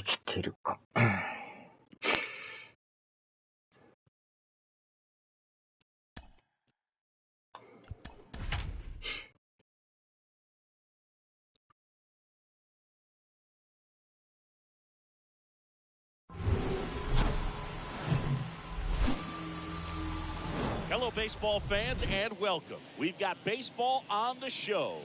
きてるか。Hello, baseball fans, and welcome. We've got baseball on the show.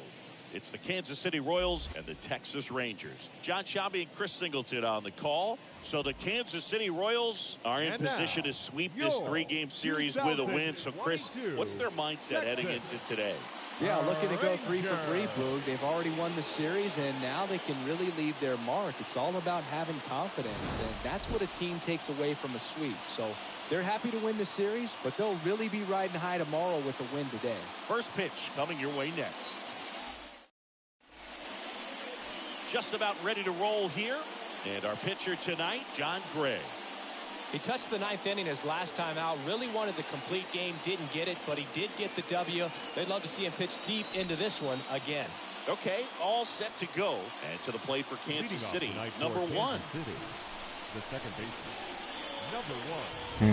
It's the Kansas City Royals and the Texas Rangers. John Sciambi and Chris Singleton on the call. So the Kansas City Royals are in position to sweep this three-game series with a win. So, Chris, what's their mindset heading into today? Yeah, looking to go 3 for 3, Boog. They've already won the series, and now they can really leave their mark. It's all about having confidence, and that's what a team takes away from a sweep. So they're happy to win the series, but they'll really be riding high tomorrow with a win today. First pitch coming your way next. Just about ready to roll here. And our pitcher tonight, John Gray. He touched the 9th inning his last time out. Really wanted the complete game. Didn't get it, but he did get the W. They'd love to see him pitch deep into this one again. Okay, all set to go. And to the plate for Kansas City, number 1. The second baseman, number 1.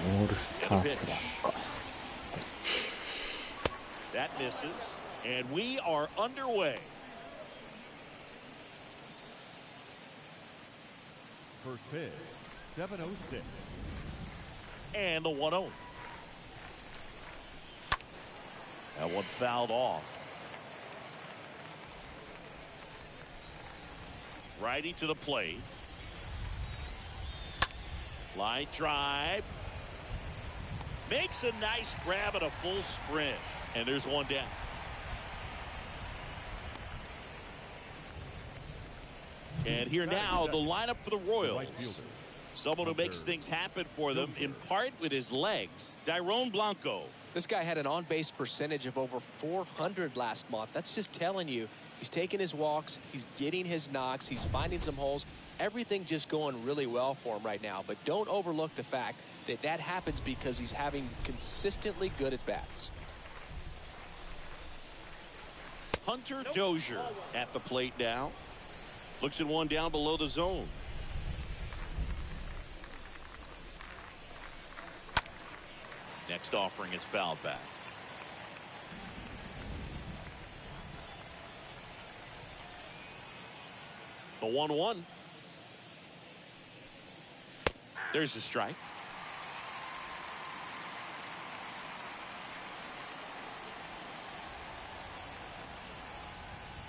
オールスタープランか。That misses. And we are underway. First pitch, 7:06. And the 1-0. That one fouled off. Righty to the plate. Line drive. Makes a nice grab at a full sprint. And there's one down. And here now, the lineup for the Royals. Someone who makes things happen for them, in part with his legs, Dairon Blanco. This guy had an on-base percentage of over 400 last month. That's just telling you he's taking his walks, he's getting his knocks, he's finding some holes. Everything just going really well for him right now. But don't overlook the fact that that happens because he's having consistently good at-bats. Hunter Dozier at the plate now. Looks at one down below the zone. Next offering is fouled back. The 1-1. There's the strike.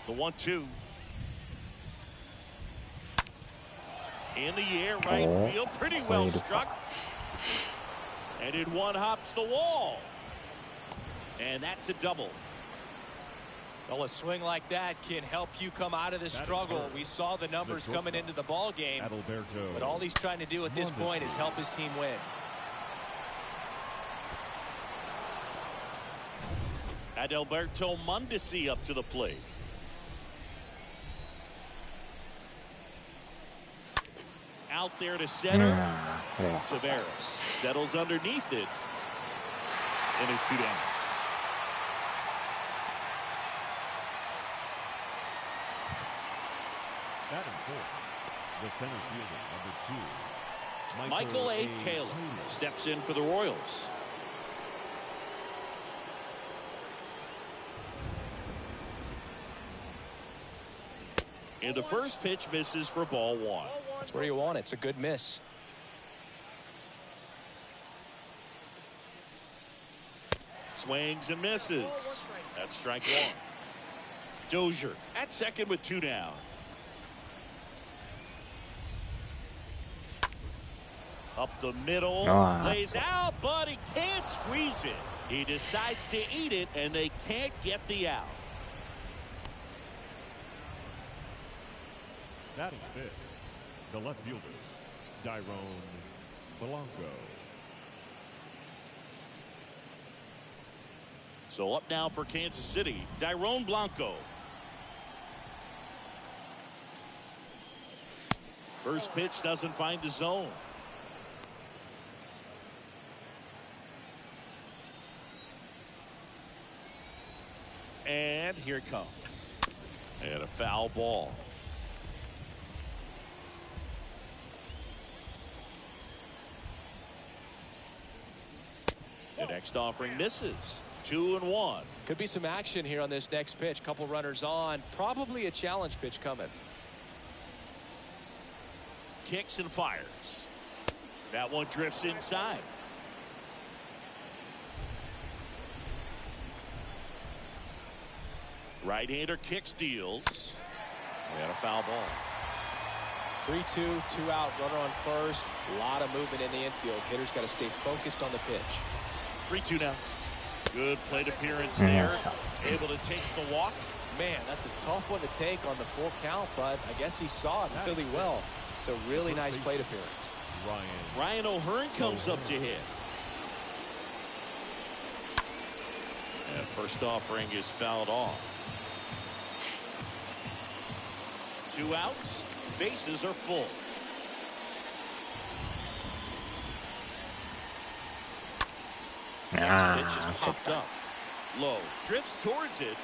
The 1-2. In the air, right field, pretty well struck. And in one hops the wall. And that's a double. Well, a swing like that can help you come out of the struggle. We saw the numbers coming into the ball game. But all he's trying to do at this point is help his team win. Adalberto Mondesi up to the plate. Out there to center. Tavares settles underneath it. And it's 2 down. Batting fourth, the center fielder, number 2. Michael A. Taylor steps in for the Royals. And the first pitch misses for ball 1. That's where you want it. It's a good miss. Swings and misses. That's strike 1. Dozier at second with 2 down. Up the middle, lays out, but he can't squeeze it. He decides to eat it, and they can't get the out. Batting fifth, the left fielder, Dairon Blanco. So up now for Kansas City, Dairon Blanco. First pitch doesn't find the zone. And here it comes. And a foul ball. Next offering misses. 2-1. Could be some action here on this next pitch. Couple runners on. Probably a challenge pitch coming. Kicks and fires. That one drifts inside. Right-hander kicks, deals. We had a foul ball. 3-2, 2 out, runner on first. A lot of movement in the infield. Hitter's got to stay focused on the pitch. 3-2 now. Good plate appearance there. Able to take the walk. Man, that's a tough one to take on the full count, but I guess he saw it really well. It's a really nice plate appearance. Ryan O'Hearn comes up to hit. And first offering is fouled off. 2 outs. Bases are full. Next pitch is popped up. Low. Drifts towards it.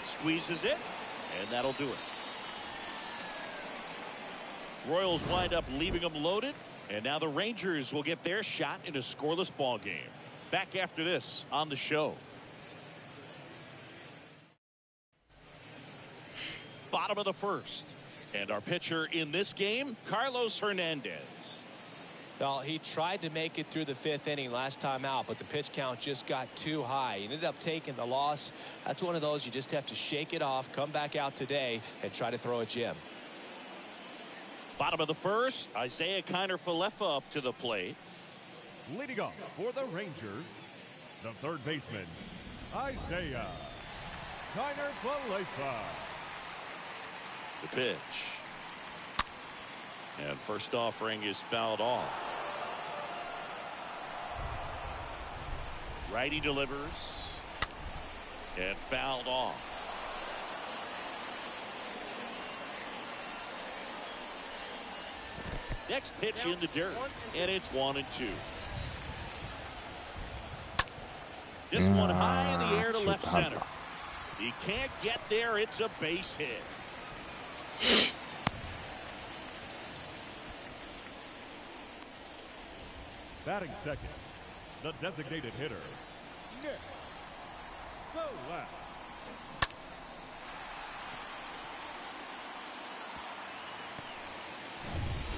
Squeezes it. And that'll do it. Royals wind up leaving them loaded. And now the Rangers will get their shot in a scoreless ball game. Back after this on the show. Bottom of the first. And our pitcher in this game, Carlos Hernandez. Well, he tried to make it through the 5th inning last time out, but the pitch count just got too high. He ended up taking the loss. That's one of those you just have to shake it off, come back out today, and try to throw a gem. Bottom of the first, Isaiah Kiner-Falefa up to the plate. Leading off for the Rangers, the third baseman, Isaiah Kiner-Falefa. The pitch. And first offering is fouled off. Righty delivers. And fouled off. Next pitch in the dirt. And it's 1-2. This one high in the air to left center. He can't get there. It's a base hit. Batting second, the designated hitter, Nick Solak.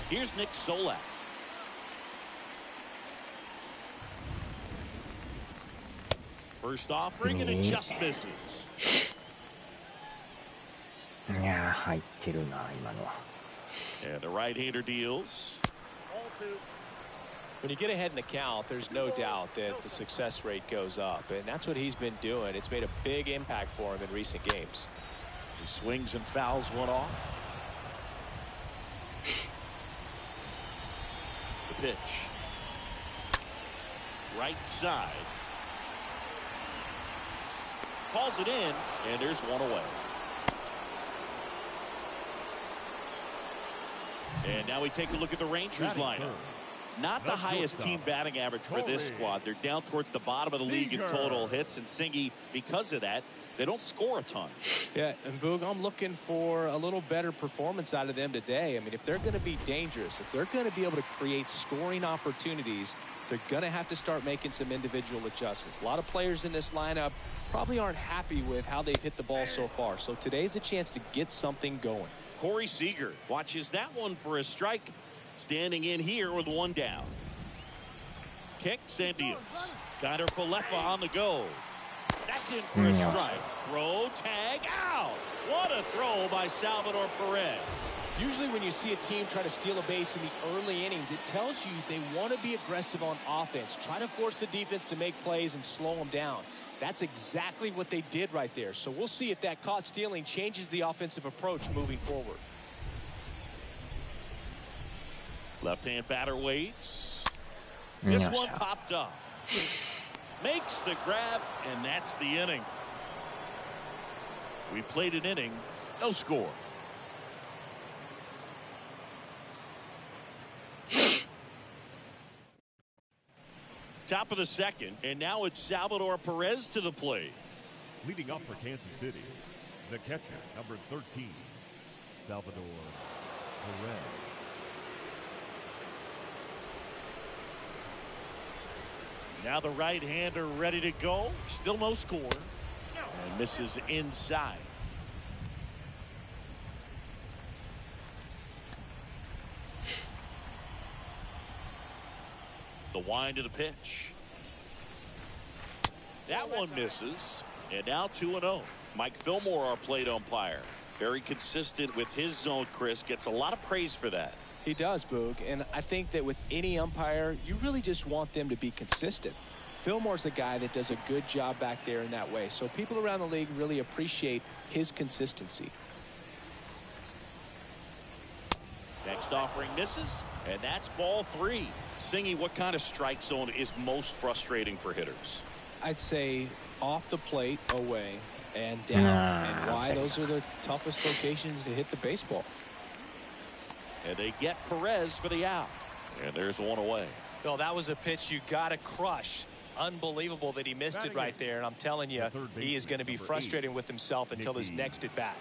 Here's Nick Solak. First offering, and it just misses. いやー入ってるな今のは。 And the right-hander deals. When you get ahead in the count, there's no doubt that the success rate goes up, and that's what he's been doing. It's made a big impact for him in recent games. He swings and fouls one off. The pitch. Right side. Calls it in, and there's one away. And now we take a look at the Rangers lineup. Not the highest team batting average for this squad. They're down towards the bottom of the league in total hits, and Singy, because of that, they don't score a ton. Yeah, and Boog, I'm looking for a little better performance out of them today. I mean, if they're going to be dangerous, if they're going to be able to create scoring opportunities, they're going to have to start making some individual adjustments. A lot of players in this lineup probably aren't happy with how they've hit the ball so far. So today's a chance to get something going. Corey Seager watches that one for a strike. Standing in here with one down. Kicks and deals. Kiner-Falefa on the go. That's in for a strike. Throw, tag, out. What a throw by Salvador Perez. Usually when you see a team try to steal a base in the early innings, it tells you they want to be aggressive on offense. Try to force the defense to make plays and slow them down. That's exactly what they did right there. So we'll see if that caught stealing changes the offensive approach moving forward. Left-hand batter waits. This one popped up. Makes the grab, and that's the inning. We played an inning, no score. Top of the second, and now it's Salvador Perez to the plate. Leading off for Kansas City, the catcher, number 13, Salvador Perez. Now the right-hander ready to go. Still no score. And misses inside. The wind of the pitch. That one misses. And now 2-0. Mike Fillmore, our plate umpire. Very consistent with his zone, Chris. Gets a lot of praise for that. He does, Boog. And I think that with any umpire, you really just want them to be consistent. Fillmore's a guy that does a good job back there in that way. So people around the league really appreciate his consistency. Next offering misses, and that's ball 3. Singy, what kind of strike zone is most frustrating for hitters? I'd say off the plate, away, and down. And why? Those are the toughest locations to hit the baseball. And they get Perez for the out. And there's one away. Well, that was a pitch you got to crush. Unbelievable that he missed it right there. And I'm telling you, he is going to be frustrating with himself until his next at bat.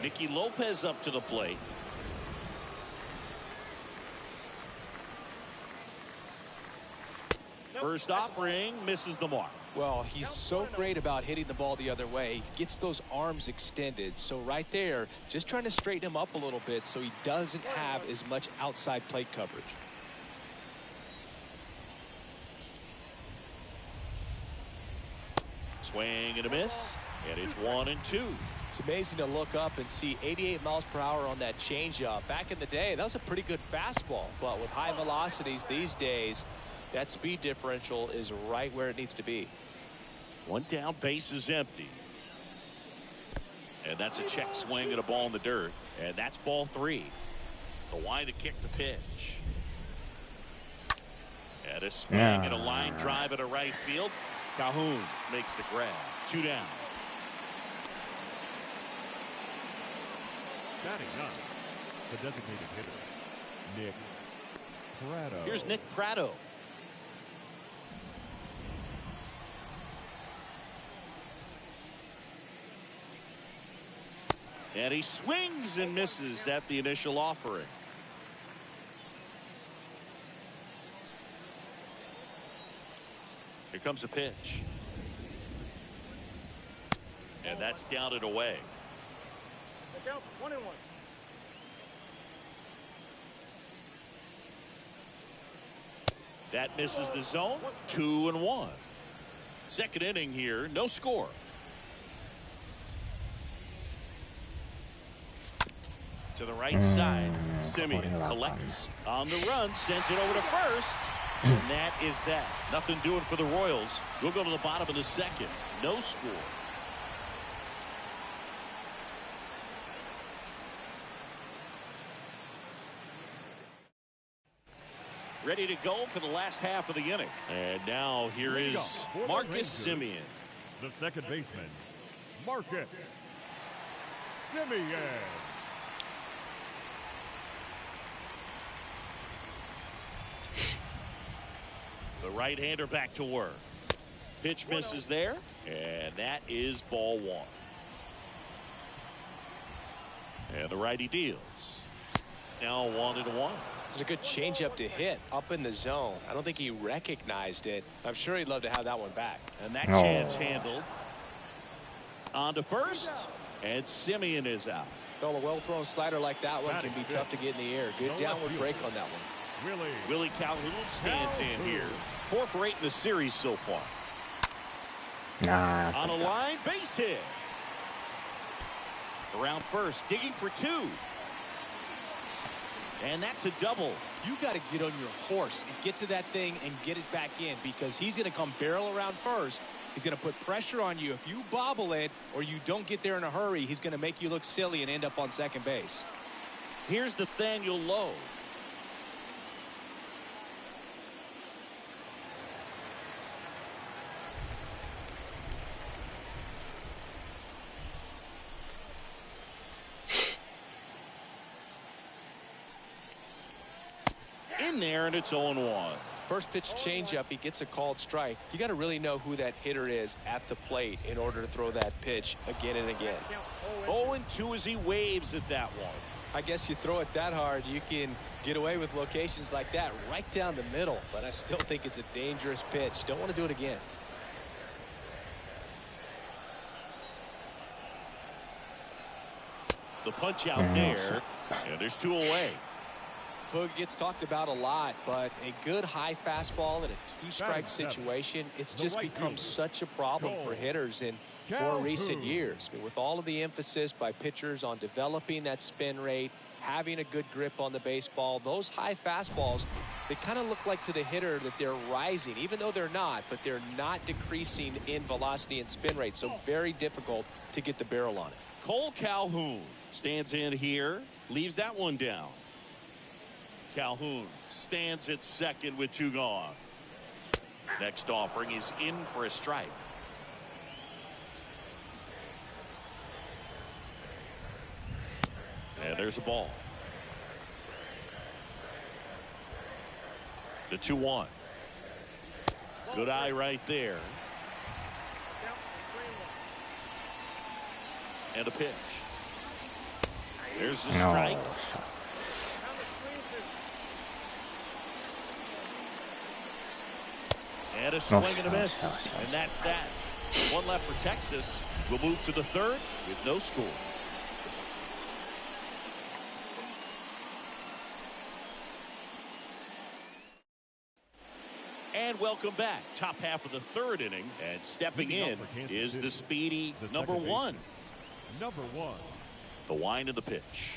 Nicky Lopez up to the plate. First offering misses the mark. Well, he's so great about hitting the ball the other way. He gets those arms extended. So right there, just trying to straighten him up a little bit so he doesn't have as much outside plate coverage. Swing and a miss, and it's 1-2. It's amazing to look up and see 88 miles per hour on that changeup. Back in the day, that was a pretty good fastball. But with high velocities these days, that speed differential is right where it needs to be. One down, base is empty. And that's a check swing and a ball in the dirt. And that's ball 3. The wind to kick the pitch. And a swing and a line drive at a right field. Calhoun makes the grab. 2 down. Batting up, the designated hitter, Nick Pratto. Here's Nick Pratto. And he swings and misses at the initial offering. Here comes a pitch. And that's down and away. Count 1-1. That misses the zone. 2-1. Second inning here, no score. To the right side, Simeon collects on the run, sends it over to first, and that is that. Nothing doing for the Royals. We'll go to the bottom of the second. No score. Ready to go for the last half of the inning. And now here is Marcus Semien. The second baseman, Marcus Semien. The right-hander back to work. Pitch misses there, and that is ball 1. And the righty deals. Now 1-1. It's a good changeup to hit up in the zone. I don't think he recognized it. I'm sure he'd love to have that one back. And that chance handled. On to first, and Semien is out. Well, a well-thrown slider like that one can be tough to get in the air. Good downward break on that one. Willie Calhoun stands in here. 4 for 8 in the series so far. On a line, base hit. Around first, digging for 2. And that's a double. You got to get on your horse and get to that thing and get it back in, because he's going to come barrel around first. He's going to put pressure on you. If you bobble it or you don't get there in a hurry, he's going to make you look silly and end up on second base. Here's Nathaniel Lowe. In there, and it's 0-1. First pitch changeup, he gets a called strike. You got to really know who that hitter is at the plate in order to throw that pitch again and again. 0-2 as he waves at that one. I guess you throw it that hard, you can get away with locations like that right down the middle. But I still think it's a dangerous pitch. Don't want to do it again. The punch out there, and there's 2 away. Boog gets talked about a lot, but a good high fastball in a 2-strike situation, it's just become such a problem for hitters in more recent years. I mean, with all of the emphasis by pitchers on developing that spin rate, having a good grip on the baseball, those high fastballs, they kind of look like to the hitter that they're rising, even though they're not, but they're not decreasing in velocity and spin rate, so very difficult to get the barrel on it. Cole Calhoun stands in here, leaves that one down. Calhoun stands at second with 2 gone. Next offering is in for a strike. And there's a ball. The 2-1. Good eye right there. And a pitch. There's the strike. And a swing and a miss. And that's that. 1 left for Texas. We'll move to the 3rd with no score. And welcome back. Top half of the 3rd inning. And stepping in is the speedy number 1. Number 1. The wind of the pitch.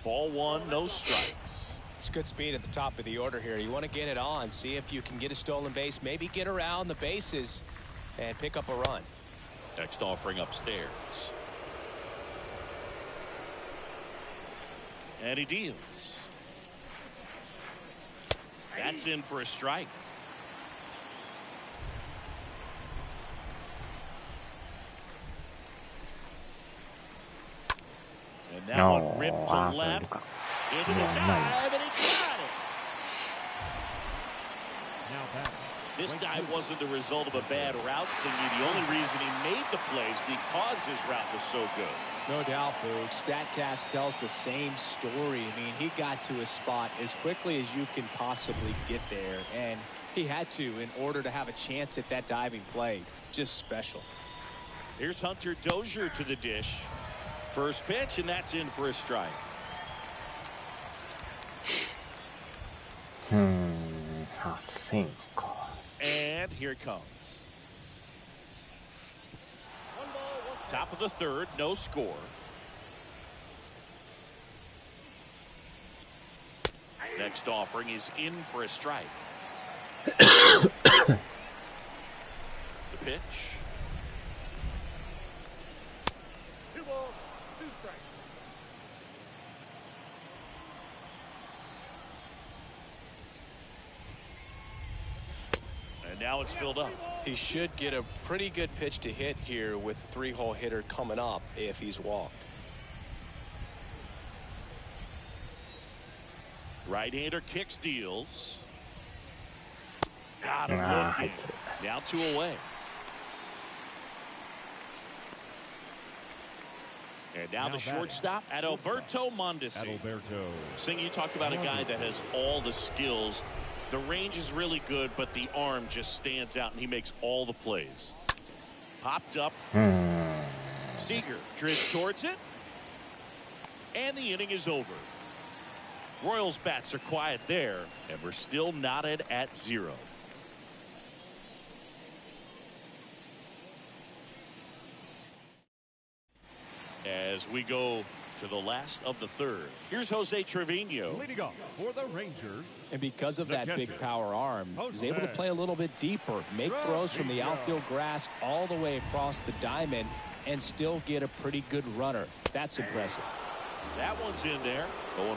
Ball 1, no strikes. It's good speed at the top of the order here. You want to get it on, see if you can get a stolen base, maybe get around the bases and pick up a run. Next offering upstairs. And he deals. That's in for a strike. And that one ripped to left. Into the dive, and he got it. This dive wasn't the result of a bad route, Singy. The only reason he made the plays because his route was so good. No doubt, Boog. StatCast tells the same story. I mean, he got to his spot as quickly as you can possibly get there, and he had to in order to have a chance at that diving play. Just special. Here's Hunter Dozier to the dish. First pitch, and that's in for a strike. And here it comes. Top of the 3rd, no score. Next offering is in for a strike. The pitch. 2 balls, 2 strikes. And now it's filled up. He should get a pretty good pitch to hit here with 3-hole hitter coming up if he's walked. Right-hander kicks, deals. Got him looking. Now 2 away. And now the shortstop, Adalberto Mondesi. Sing, you talk about a guy that has all the skills. The range is really good, but the arm just stands out, and he makes all the plays. Popped up. Seager drifts towards it. And the inning is over. Royals bats are quiet there, and we're still knotted at 0. As we go to the last of the 3rd. Here's Jose Trevino. Leading off for the Rangers. And because of that big power arm, he's able to play a little bit deeper, make throws from the outfield grass all the way across the diamond, and still get a pretty good runner. That's impressive. That one's in there. 0-1.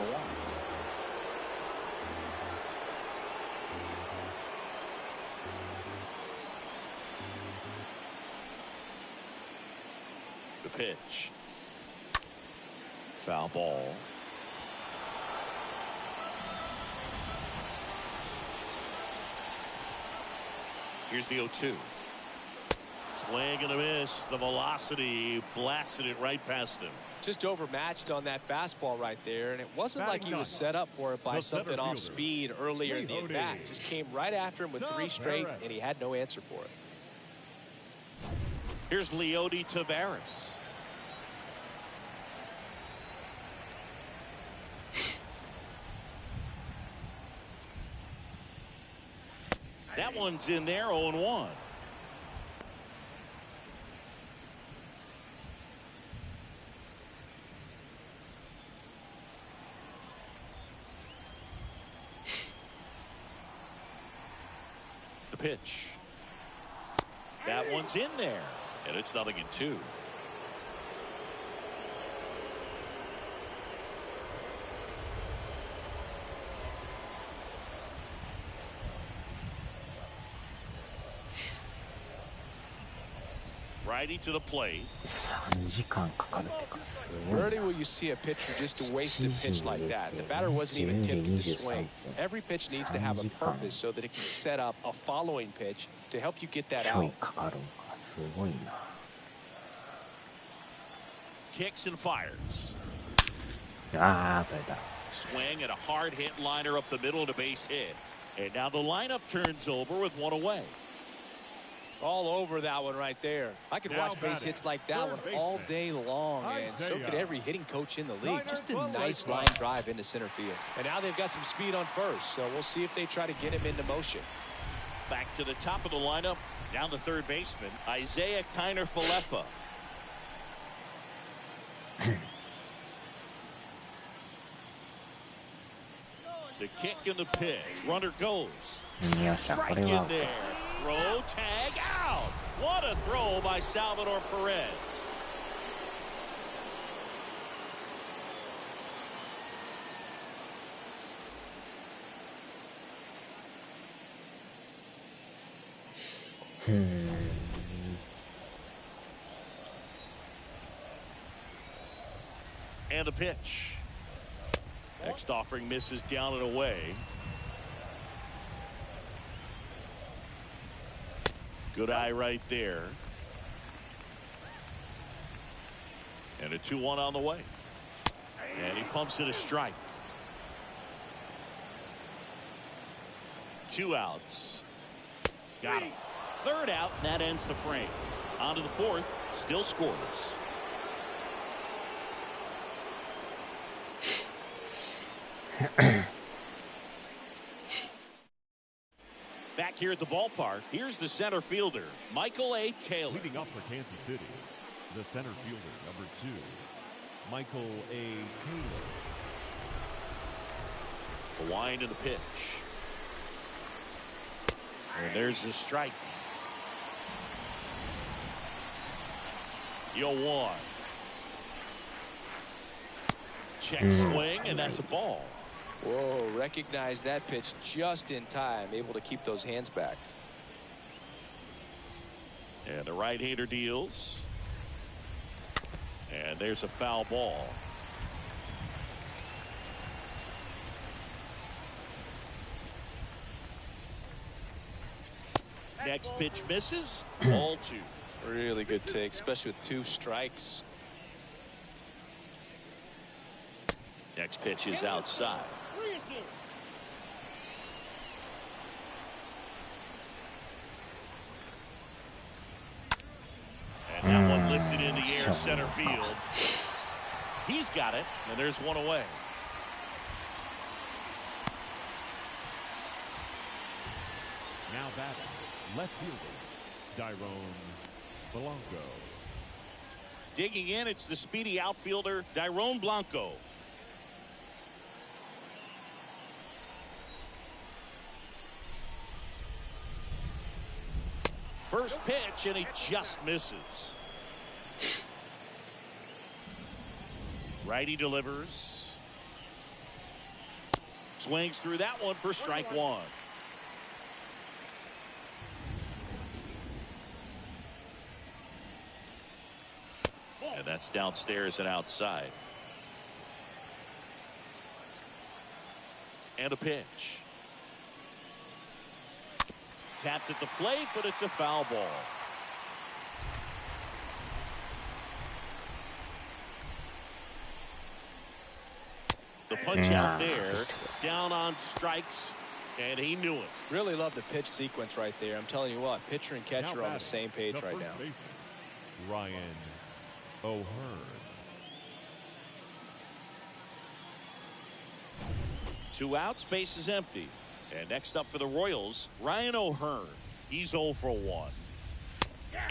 The pitch. Foul ball. Here's the 0-2. Swing and a miss. The velocity blasted it right past him. Just overmatched on that fastball right there, and it wasn't like he was set up for it by something off speed earlier in the at-bat. Just came right after him with 3 straight, and he had no answer for it. Here's Leody Taveras. That one's in there, 0-1. The pitch. That one's in there, and it's 0-2. Righty to the plate. 3時間かかるってかすごいな。 Rarely will you see a pitcher just to waste a pitch like that. The batter wasn't even tempted to swing. Every pitch needs to have a purpose so that it can set up a following pitch to help you get that ちょい out. かかるんかすごいな。 Kicks and fires. ああ、取れた。 Swing and a hard hit liner up the middle and a base hit. And now the lineup turns over with 1 away. All over that one right there. I could watch base hits like that one all day long, and so could every hitting coach in the league. Just a nice line drive into center field. And now they've got some speed on first, so we'll see if they try to get him into motion. Back to the top of the lineup. Down the third baseman, Isaiah Kiner-Falefa. The kick and the pitch. Runner goes. よっしゃ、こ Strike れ in は there. Throw, tag, out. What a throw by Salvador Perez. And the pitch. Next offering misses down and away. Good eye right there. And a 2-1 on the way. And he pumps it a strike. 2 outs. Got him. 3rd out, and that ends the frame. On to the 4th, still scoreless. Back here at the ballpark, here's the center fielder, Michael A. Taylor. Leading up for Kansas City, the center fielder, number 2, Michael A. Taylor. The wind and the pitch. And there's the strike. 0-1. Check swing, and that's a ball. Whoa, recognize that pitch just in time, able to keep those hands back. And the right-hander deals. And there's a foul ball. Next pitch misses. Ball 2. Really good take, especially with 2 strikes. Next pitch is outside. And that one lifted in the air center field. He's got it, and there's 1 away. Now batting, left fielder, Dyrone Blanco. Digging in, it's the speedy outfielder, Dyrone Blanco. First pitch, and he just misses. Righty delivers. Swings through that one for strike 1. And that's downstairs and outside. And a pitch. Tapped at the plate, but it's a foul ball. The punch out there, down on strikes, and he knew it. Really love the pitch sequence right there. I'm telling you what, pitcher and catcher are on the same page right now. Ryan O'Hearn. Two outs, base is empty. And next up for the Royals, Ryan O'Hearn. He's 0 for 1.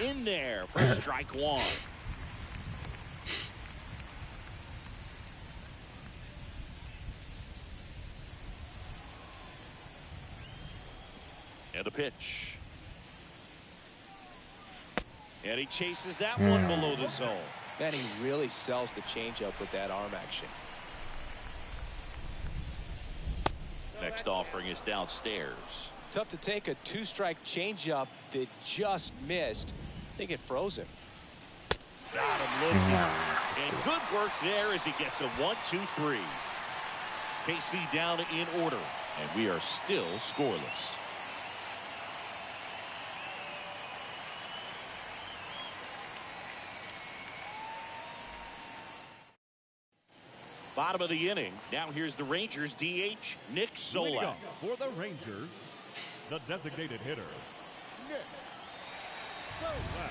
In there for strike one. And a pitch. And he chases that one below the zone. Man, he really sells the changeup with that arm action. Next offering is downstairs. Tough to take a two-strike changeup that just missed. I think it froze him. Got him looking. And good work there as he gets a 1-2-3. KC down in order. And we are still scoreless. Bottom of the inning. Now here's the Rangers DH, Nick Solak. For the Rangers, the designated hitter, Nick Solak.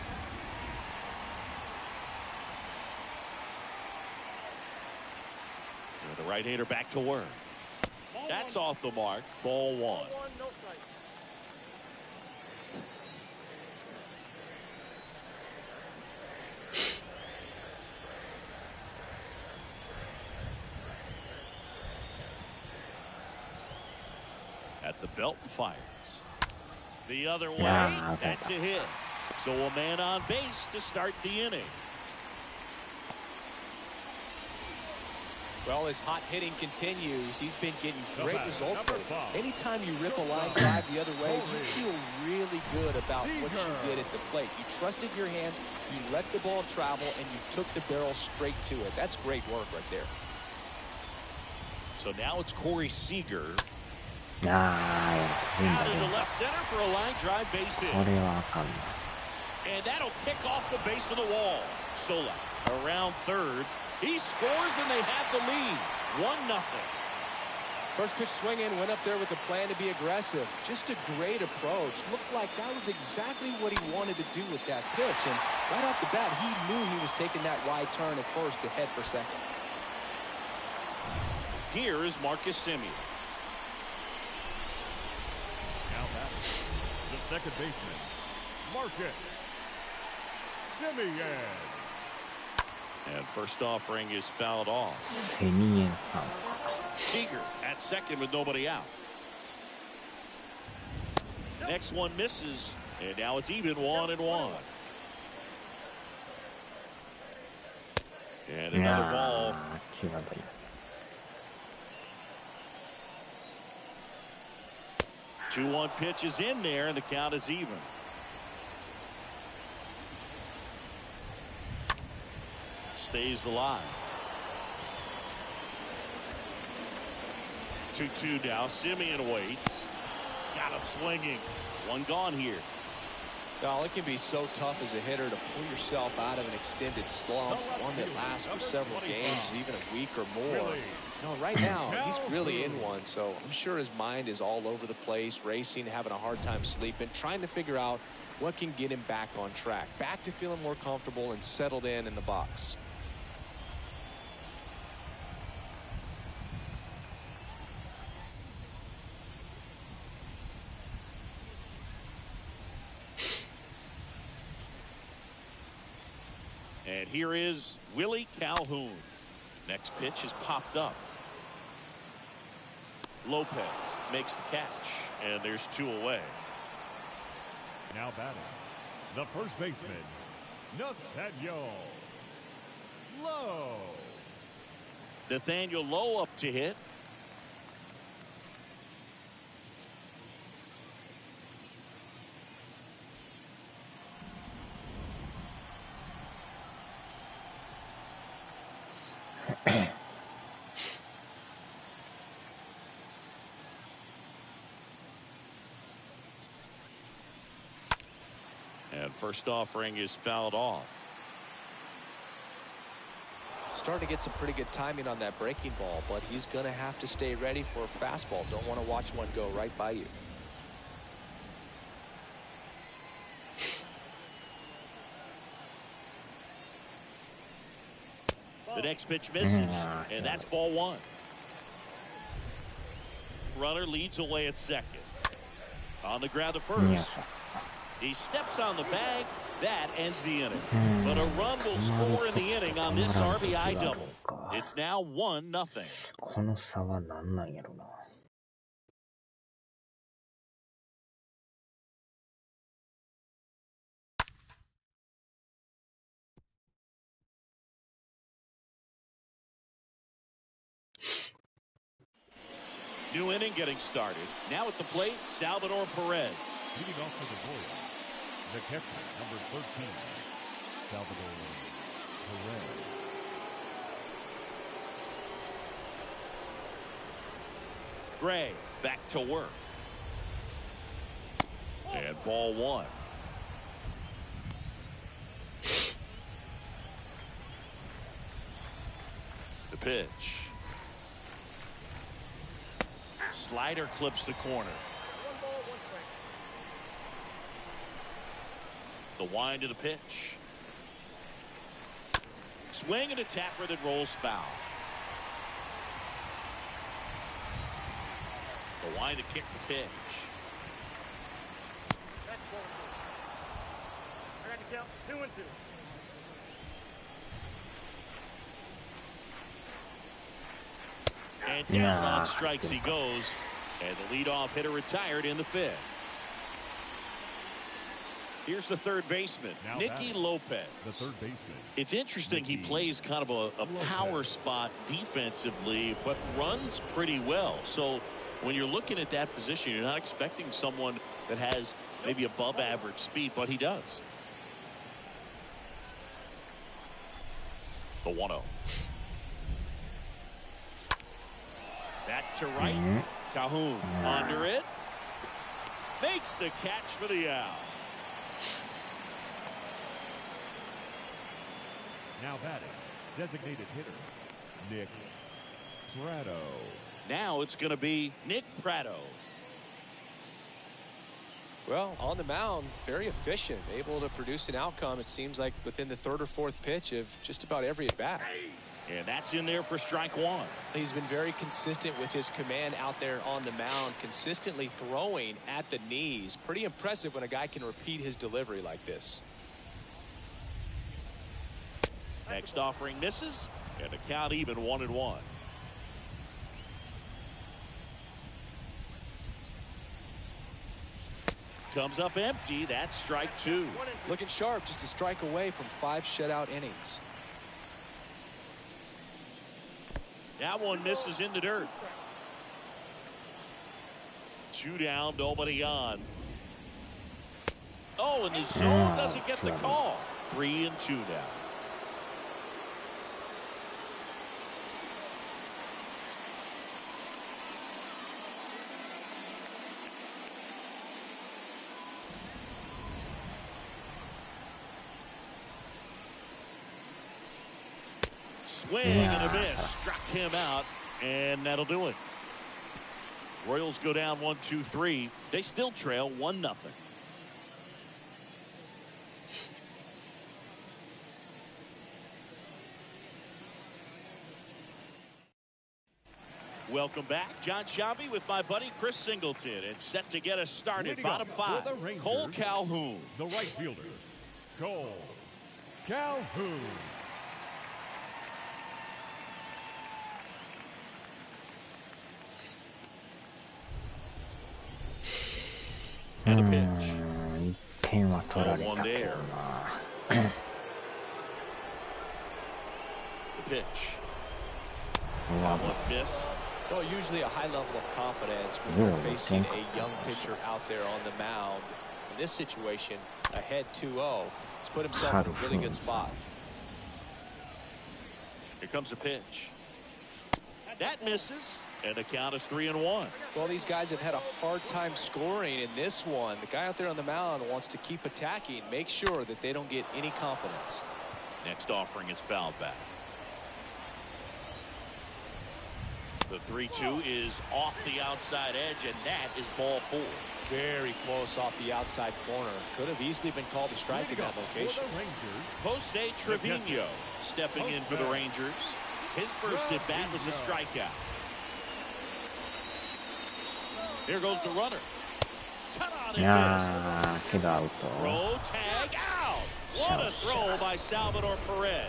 The right-hander back to work. That's off the mark. Ball one. No strike. At the belt and fires. The other way. Yeah, That's a hit. So a man on base to start the inning. Well, as hot hitting continues, he's been getting great results number lately. 5. Anytime you rip a line drive the other way, you feel really good about what you did at the plate. You trusted your hands, you let the ball travel, and you took the barrel straight to it. That's great work right there. So now it's Corey Seager. いやー、いいんだ Out け into ど left center for a line drive base hit. これはあかんな。 And that'll pick off the base of the wall. Solak around third. He scores and they have the lead. 1-0. First pitch swinging, went up there with the plan to be aggressive. Just a great approach. Looked like that was exactly what he wanted to do with that pitch. And right off the bat, he knew he was taking that wide turn at first to head for second. Here is Marcus Semien. Now batting, the second baseman, Marcus Semien. And first offering is fouled off. セミエンさん。 Seager at second with nobody out. Next one misses, and now it's even 1-1. And いや another ball. ー、際どい。 2-1 pitch is in there, and the count is even. Stays alive. 2-2 now. Semien waits. Got him swinging. One gone here. Well, it can be so tough as a hitter to pull yourself out of an extended slump, one that lasts for several games, even a week or more. No, right now, he's really in one, so I'm sure his mind is all over the place, racing, having a hard time sleeping, trying to figure out what can get him back on track, back to feeling more comfortable and settled in the box. And here is Willie Calhoun. Next pitch is popped up. Lopez makes the catch, and there's 2 away. Now batting, the first baseman, Nathaniel Lowe. Nathaniel Lowe up to hit. And first offering is fouled off. Starting to get some pretty good timing on that breaking ball, but he's going to have to stay ready for a fastball. Don't want to watch one go right by you. The next pitch misses, and that's ball one. Runner leads away at second. On the ground to first. He steps on the bag. That ends the inning. But a run will score in the inning on this RBI double. It's now 1-0. この差は何なんやろな。New inning getting started. Now at the plate, Salvador Perez. Leading off for the Royals, the catcher, number 13, Salvador Perez. Gray back to work. And ball one. The pitch. Slider clips the corner. 1 ball, 1 strike. The wind to the pitch. Swing and a tapper that rolls foul. The wind to kick the pitch. That's ball 2. I got to count 2 and 2. And down on strikes he goes. And the leadoff hitter retired in the 5th. Here's the third baseman, Now Nicky batting, Lopez. The third baseman. It's interesting he plays kind of a power spot defensively, but runs pretty well. So when you're looking at that position, you're not expecting someone that has maybe above average speed, but he does. The 1-0. Back to right. Calhoun under it. Makes the catch for the out. Now batting, designated hitter, Nick Prado. Now it's going to be Nick Prado. Well, on the mound, very efficient, able to produce an outcome, it seems like, within the 3rd or 4th pitch of just about every at-bat. And that's in there for strike one. He's been very consistent with his command out there on the mound, consistently throwing at the knees. Pretty impressive when a guy can repeat his delivery like this. Next offering misses, and the count even 1-1. Comes up empty. That's strike 2. Looking sharp, just a strike away from 5 shutout innings. That one misses in the dirt. 2 down, nobody on. Oh, and the zone doesn't get the call. 3-2 now. Swing and a miss. Struck him out, and that'll do it. Royals go down 1-2-3. They still trail 1-0. Welcome back. John Sciambi with my buddy Chris Singleton, and set to get us started. Leading Bottom up for 5. the Rangers, Cole Calhoun. The right fielder, Cole Calhoun. And a pitch. 1点は取られたけどな。 The pitch. That one missed. Well, usually a high level of confidence when you're facing a young pitcher out there on the mound. In this situation, ahead 2-0. He's put himself in a really good spot. Here comes a pitch. That misses, and the count is 3-1. Well, these guys have had a hard time scoring in this one. The guy out there on the mound wants to keep attacking, make sure that they don't get any confidence. Next offering is fouled back. The 3-2 is off the outside edge, and that is ball 4. Very close off the outside corner. Could have easily been called a strike in that location. Jose Trevino stepping in for the Rangers. His first at bat was a strikeout. Here goes the runner. Cut on and missed. Throw, tag, out. What a throw by Salvador Perez.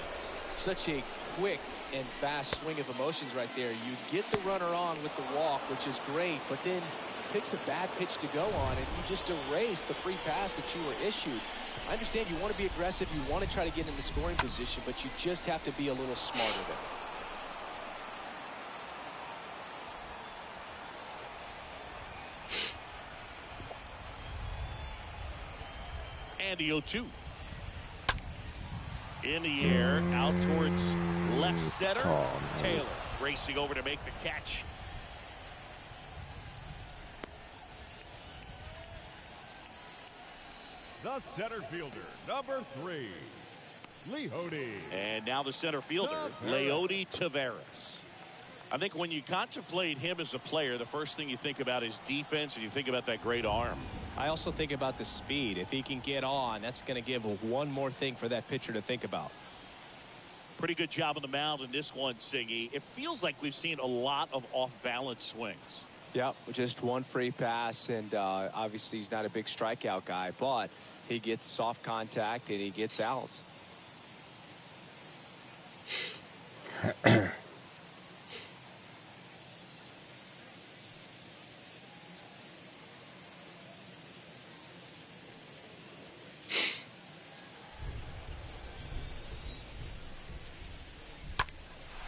Such a quick and fast swing of emotions right there. You get the runner on with the walk, which is great, but then picks a bad pitch to go on, and you just erase the free pass that you were issued. I understand you want to be aggressive, you want to try to get into scoring position, but you just have to be a little smarter there. And the 0-2. In the air, out towards left center. Taylor racing over to make the catch. The center fielder, number 3, Leody. And now the center fielder, Leody Taveras. I think when you contemplate him as a player, the first thing you think about is defense, and you think about that great arm. I also think about the speed. If he can get on, that's going to give one more thing for that pitcher to think about. Pretty good job on the mound in this one, Siggy. It feels like we've seen a lot of off-balance swings. Yep, just one free pass, and obviously he's not a big strikeout guy, but he gets soft contact and he gets outs.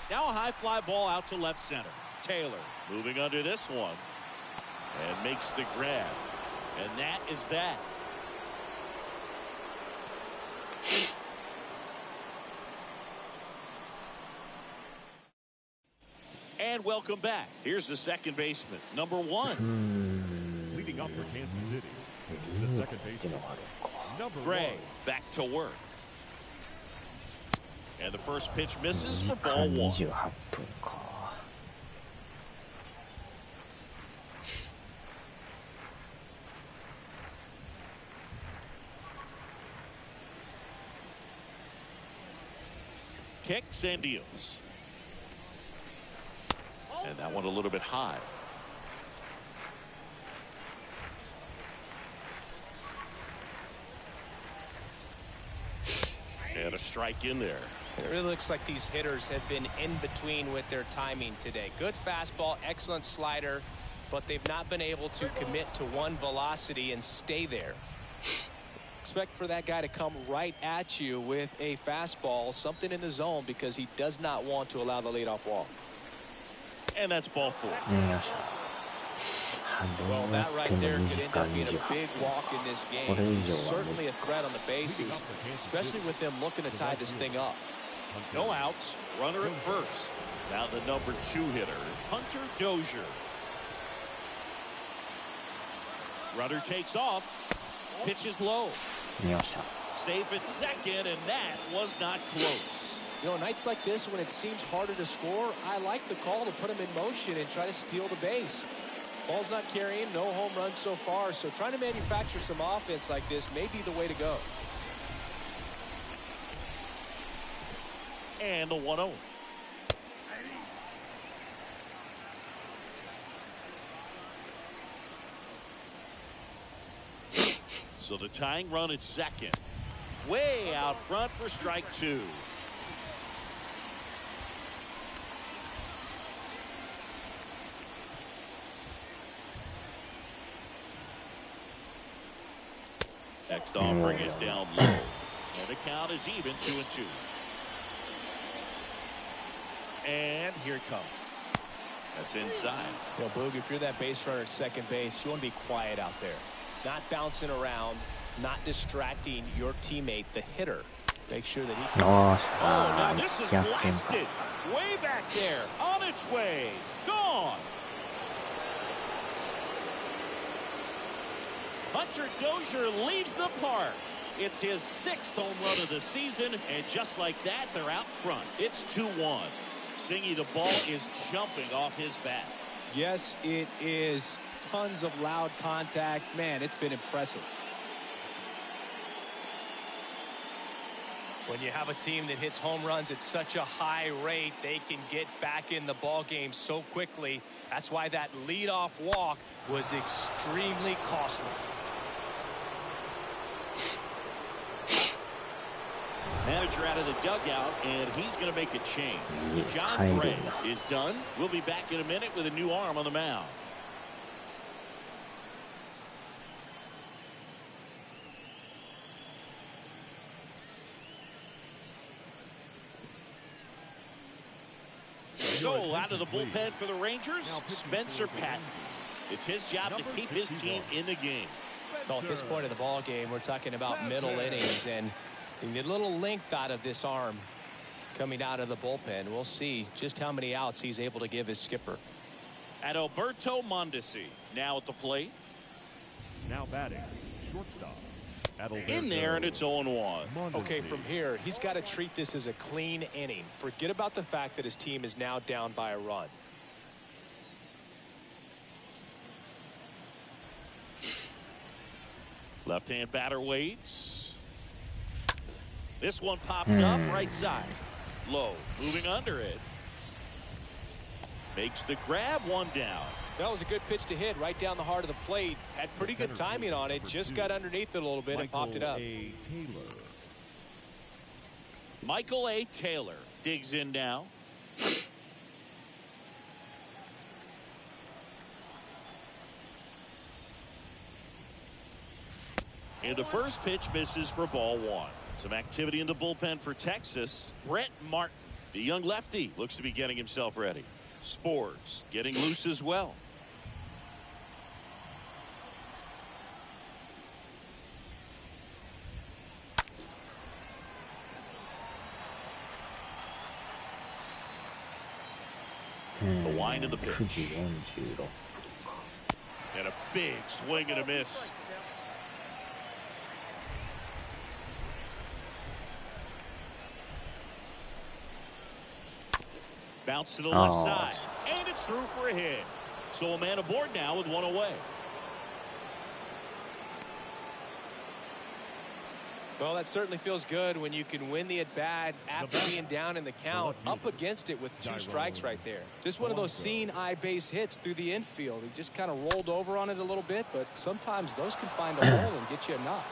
Now a high fly ball out to left center. Taylor moving under this one and makes the grab. And that is that. And welcome back. Here's the second baseman, number 1. Leading off for Kansas City, the second baseman, number 1. Gray back to work. And the first pitch misses for ball 1. Kicks and deals. And that one a little bit high. And a strike in there. It really looks like these hitters have been in between with their timing today. Good fastball, excellent slider, but they've not been able to commit to one velocity and stay there. Expect for that guy to come right at you with a fastball, something in the zone, because he does not want to allow the leadoff walk. And that's ball 4. Well, that right there could end up being a big walk in this game. He's certainly a threat on the bases, especially with them looking to tie this thing up. No outs, runner at first. Now the number 2 hitter, Hunter Dozier. Runner takes off. Pitch is low. Safe at second, and that was not close. You know, nights like this when it seems harder to score, I like the call to put him in motion and try to steal the base. Ball's not carrying, no home runs so far, so trying to manufacture some offense like this may be the way to go. And the 1-0. So the tying run at second. Way out front for strike 2. Next offering is down low. And the count is even, 2-2. And here it comes. That's inside. You know, Boog, if you're that base runner at second base, you want to be quiet out there. Not bouncing around, not distracting your teammate, the hitter. Make sure that he can. Oh, now this is blasted. Way back there. On its way. Gone. Hunter Dozier leaves the park. It's his 6th home run of the season, and just like that, they're out front. It's 2-1. Singy, the ball is jumping off his bat. Yes, it is. Tons of loud contact. Man, it's been impressive. When you have a team that hits home runs at such a high rate, they can get back in the ball game so quickly. That's why that leadoff walk was extremely costly. Manager out of the dugout, and he's going to make a change. John Gray is done. We'll be back in a minute with a new arm on the mound. So, out of the bullpen for the Rangers, Spencer Patton. It's his job to keep his team in the game. Well, at this point of the ball game, we're talking about middle innings, and you need a little length out of this arm coming out of the bullpen. We'll see just how many outs he's able to give his skipper. Adalberto Mondesi now at the plate. Now batting, shortstop. In there, and it's 0-1. Okay, from here, he's got to treat this as a clean inning. Forget about the fact that his team is now down by a run. Left-hand batter waits. This one popped up right side. Low, moving under it. Makes the grab, one down. That was a good pitch to hit right down the heart of the plate. Had pretty good timing on it. Just got underneath it a little bit and popped it up. Michael A. Taylor digs in now. And the first pitch misses for ball one. Some activity in the bullpen for Texas. Brett Martin, the young lefty, looks to be getting himself ready. Spores getting loose as well. The wind of the pitch. And a big swing and a miss. Bounce to the left side. And it's through for a hit. So a man aboard now with one away. Well, that certainly feels good when you can win the at-bat after being down in the count, up against it with 2 strikes right there. Just one of those seeing eye base hits through the infield. He just kind of rolled over on it a little bit, but sometimes those can find a hole and get you a knock.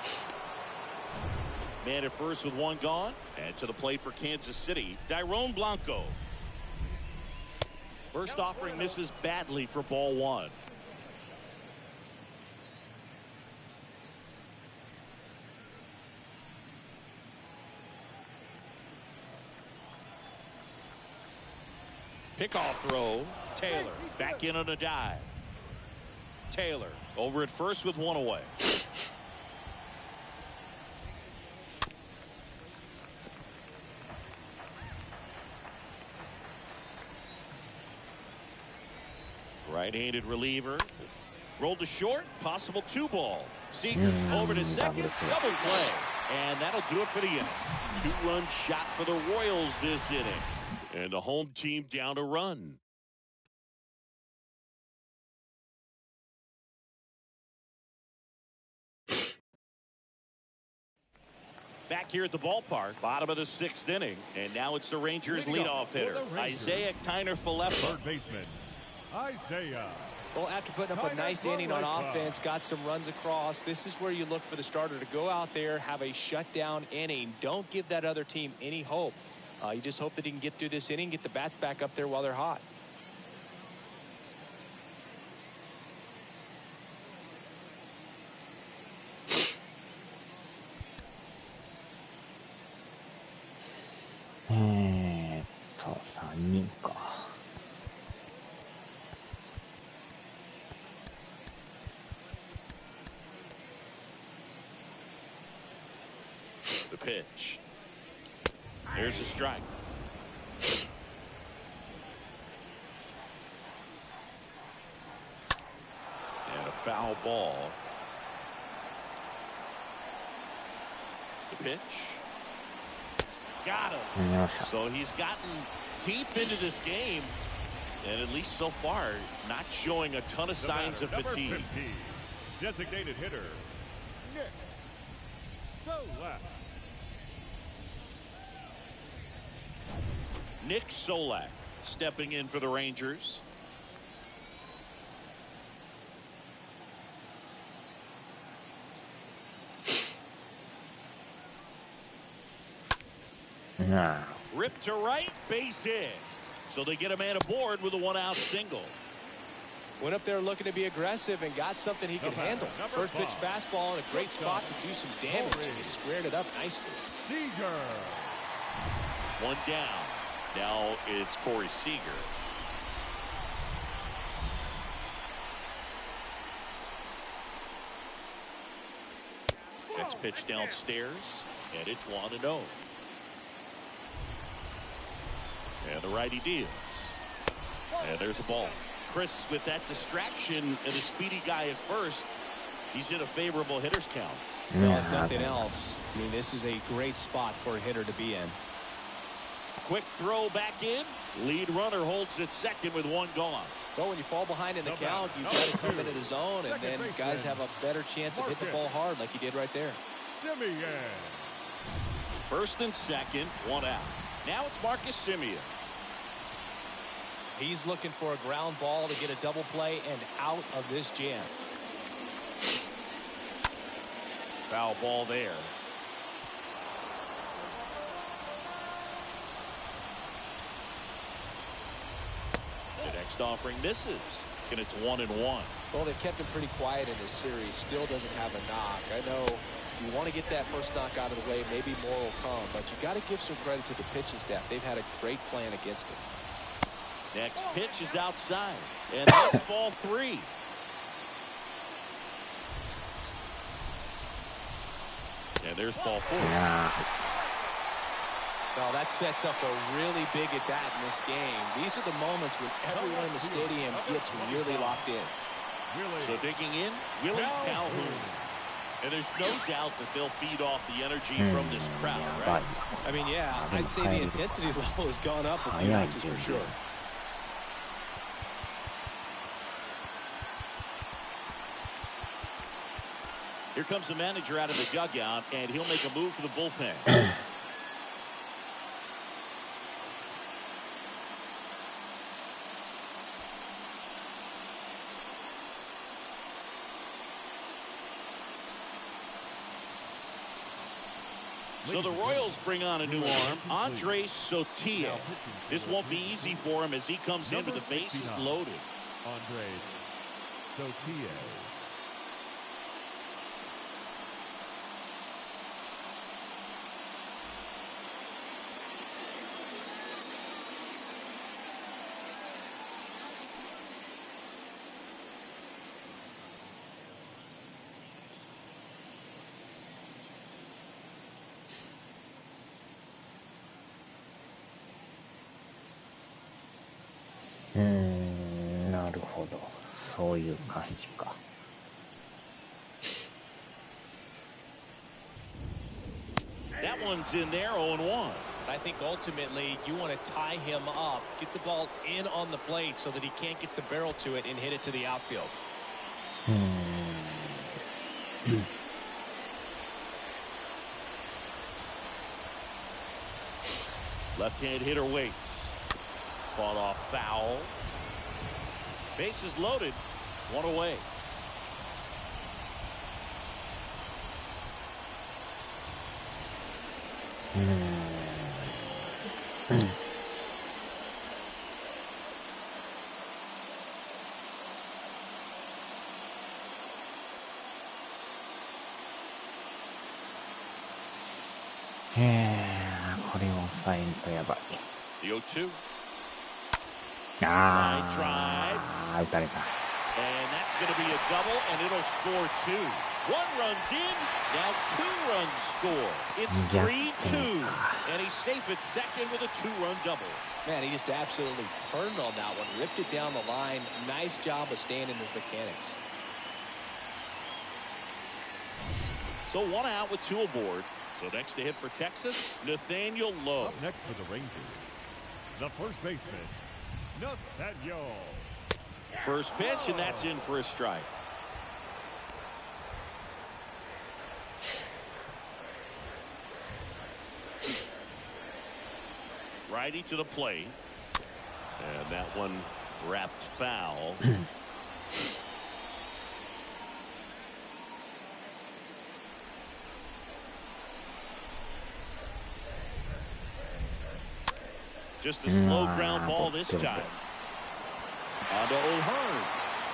Man at first with one gone. And to the plate for Kansas City, Dairon Blanco. First offering misses badly for ball one. Pickoff throw. Taylor back in on a dive. Taylor over at first with one away. Right-handed reliever. Rolled to short. Possible 2-ball. Seager over to second. Double play. And that'll do it for the inning. 2-run shot for the Royals this inning. And the home team down a run. Back here at the ballpark, bottom of the 6th inning. And now it's the Rangers leadoff hitter, Isaiah Kiner-Falefa. Third baseman, Isaiah. Well, after putting up a nice inning on offense, got some runs across, this is where you look for the starter to go out there, have a shutdown inning. Don't give that other team any hope. You just hope that he can get through this inning, get the bats back up there while they're hot. The pitch. There's a strike. And a foul ball. The pitch. Got him. So he's gotten deep into this game, and at least so far, not showing a ton of signs of fatigue. 15, designated hitter, Nick Solak. Nick Solak stepping in for the Rangers. Nah. Ripped to right, base hit. So they get a man aboard with a one-out single. Went up there looking to be aggressive and got something he could handle. First pitch fastball in a great spot to do some damage, and he squared it up nicely. Seager. One down. Now it's Corey Seager. Next pitch downstairs, and it's 1-0. And the righty deals. And there's a ball. Chris, with that distraction and a speedy guy at first, he's in a favorable hitter's count. Well, if nothing else, I mean, this is a great spot for a hitter to be in. Quick throw back in. Lead runner holds at second with one gone. Well, when you fall behind in the count, you've got to come into the zone, and then guys have a better chance of hitting the ball hard like he did right there. Simeon. First and second, one out. Now it's Marcus Simeon. He's looking for a ground ball to get a double play and out of this jam. Foul ball there. The next offering misses, and it's 1-1. Well, they've kept him pretty quiet in this series. Still doesn't have a knock. I know you want to get that first knock out of the way. Maybe more will come, but you got to give some credit to the pitching staff. They've had a great plan against him. Next pitch is outside, and that's ball 3. And there's ball 4. Nah. Well, that sets up a really big at bat in this game. These are the moments when everyone in the stadium gets really locked in. So digging in, Willie Calhoun. And there's no doubt that they'll feed off the energy from this crowd, right? I mean, yeah, I'd say the intensity level has gone up a few notches for sure. Here comes the manager out of the dugout, and he'll make a move for the bullpen. So the Royals bring on a new arm, Andres Sotia. This won't be easy for him as he comes in with the bases loaded. Andres Sotia. Hmm, なるほど。そういう感じか。That one's in there, 0-1. I think ultimately you want to tie him up, get the ball in on the plate so that he can't get the barrel to it and hit it to the outfield. Left-hand hitter waits. Fought off foul. Bases loaded. One away.これを抑えんとやばい。The 0-2. 打たれた。 And that's going to be a double, and it'll score 2. 1 runs in, now 2 runs score. It's 3-2, and he's safe at second with a 2-run double. Man, he just absolutely turned on that one, ripped it down the line. Nice job of staying in his mechanics. So 1 out with 2 aboard. So next to hit for Texas, Nathaniel Lowe. Up next for the Rangers, The first baseman, Nathaniel. First pitch, and that's in for a strike. Righty to the plate. And that one wrapped foul. Just a slow ground ball this time. On to O'Hearn.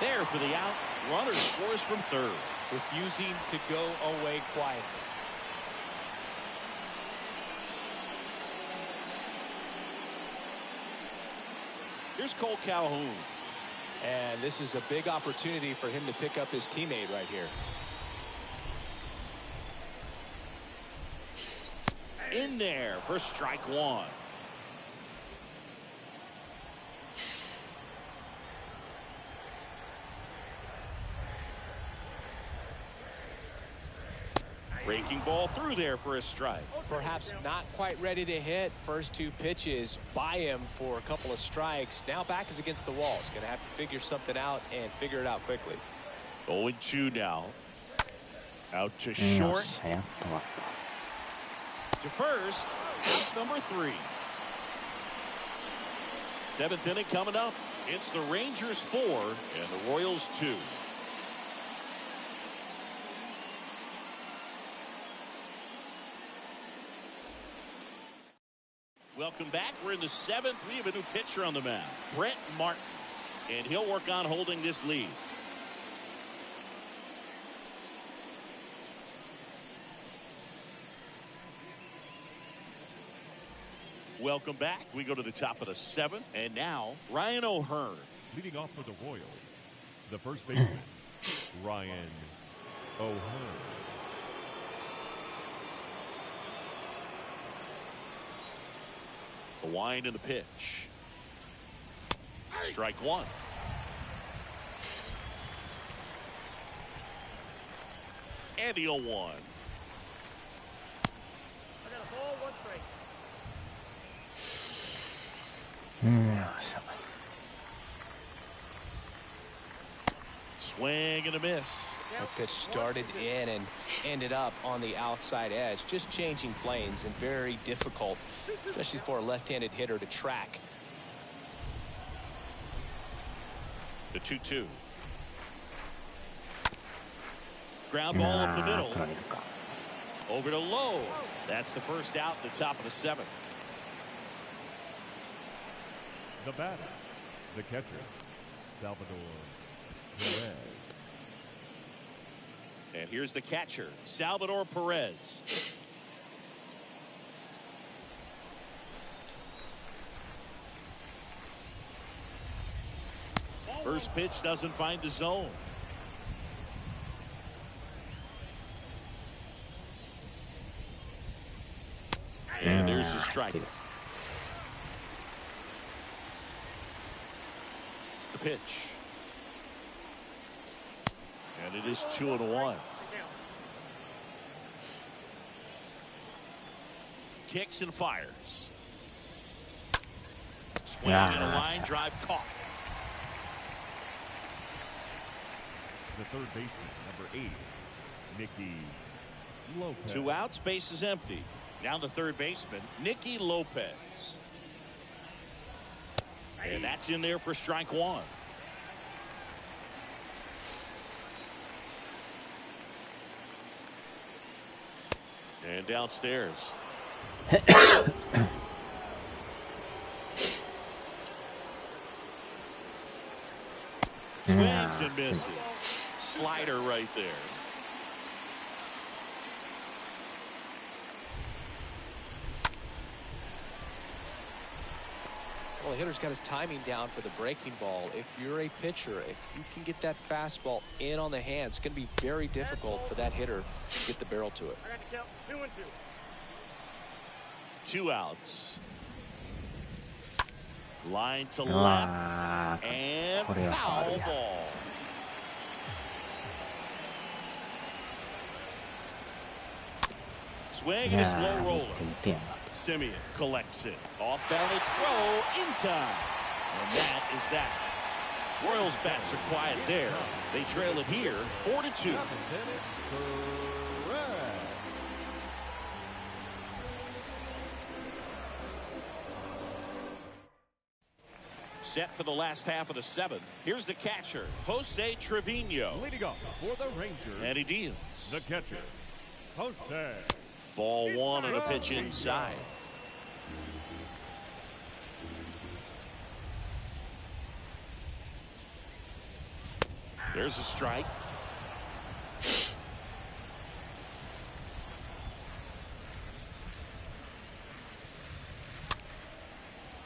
There for the out. Runner scores from third. Refusing to go away quietly. Here's Cole Calhoun. And this is a big opportunity for him to pick up his teammate right here. In there for strike one. Breaking ball through there for a strike. Perhaps not quite ready to hit. First two pitches by him for a couple of strikes. Now back is against the wall. He's going to have to figure something out and figure it out quickly. 0-2 now. Out to short. To first. Out number 3. 7th inning coming up. It's the Rangers 4 and the Royals 2. Welcome back. We're in the 7th. We have a new pitcher on the mound, Brett Martin, and he'll work on holding this lead. Welcome back. We go to the top of the 7th, and now Ryan O'Hearn. Leading off for the Royals, the first baseman, Ryan O'Hearn. The wind and the pitch. Strike one. And the 0-1. I got a ball, 1 strike. Swing and a miss. The pitch started in and ended up on the outside edge. Just changing planes and very difficult, especially for a left-handed hitter to track. The 2-2. Ground ball up the middle. Over to Lowe. That's the first out at the top of the 7th. The batter, the catcher, Salvador Perez. And here's the catcher, Salvador Perez. First pitch doesn't find the zone. And there's the strike. The pitch. And it is 2-1. Kicks and fires. Swing and a line drive caught. The third baseman, number 8, Nicky Lopez. 2 outs, base is empty. Now the third baseman, Nicky Lopez. And that's in there for strike one. And downstairs. Swings and misses. Slider right there. Well, the hitter's got his timing down for the breaking ball. If you're a pitcher, if you can get that fastball in on the hand, it's going to be very difficult for that hitter to get the barrel to it. I got the count. 2-2. 2 outs. Line to left. And foul ball. Swing and a slow roller. Simeon collects it. Off balance throw in time. And that is that. Royals bats are quiet there. They trail it here 4-2. Set for the last half of the seventh. Here's the catcher, Jose Trevino. Leading off for the Rangers. And he deals. The catcher, Jose. Ball one and a pitch inside. There's a strike.